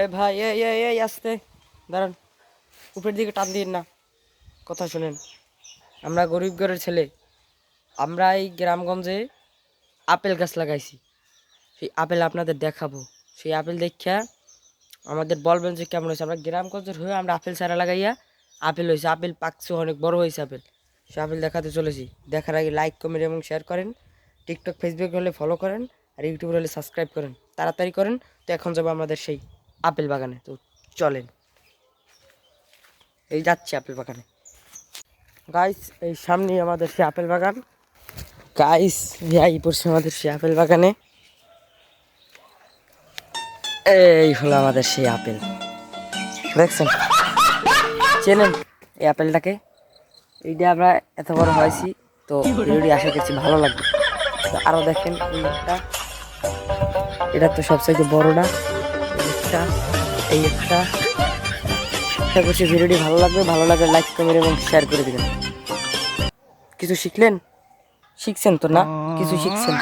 এ ভাই এই আসতে দাঁড়ান, উপরের দিকে টান দিন না, কথা শুনেন। আমরা গরিব ঘরের ছেলে, আমরা এই গ্রামগঞ্জে আপেল গাছ লাগাইছি। সেই আপেল আপনাদের দেখাবো। সেই আপেল দেখা আমাদের বলবেন যে কেমন হয়েছে। আমরা গ্রামগঞ্জের হয়ে আমরা আপেল চারা লাগাইয়া আপেল হয়েছে, আপেল পাকছে, অনেক বড় হয়েছে আপেল। সে আপেল দেখাতে চলেছি। দেখার আগে লাইক কমেন্ট এবং শেয়ার করেন। টিকটক ফেসবুক হলে ফলো করেন, আর ইউটিউব হলে সাবস্ক্রাইব করেন, তাড়াতাড়ি করেন। তো এখন যাবো আমাদের সেই আপেল বাগানে, তো চলেন। এই যাচ্ছি আপেল বাগানে গাইস, এই সামনে আমাদের সেই আপেল বাগান গাইস। যাই পড়ছে আমাদের সেই আপেল বাগানে। এই হলো আমাদের সেই আপেল, দেখছেন? চেনেন এই আপেলটাকে? এইটা আমরা এত বড় হয়েছি, তো ভিডিওটি আশা করছি ভালো লাগবে। তো আরো দেখেন এইটা, এটা তো সবচাইতে বড়টা। একটা, এই একটা। আশা করছি ভিডিওটি ভালো লাগবে। ভালো লাগলে লাইক কমেন্ট এবং শেয়ার করে দিবেন। কিছু শিখলেন? শিখছেন তো না? কিছু শিখছেন?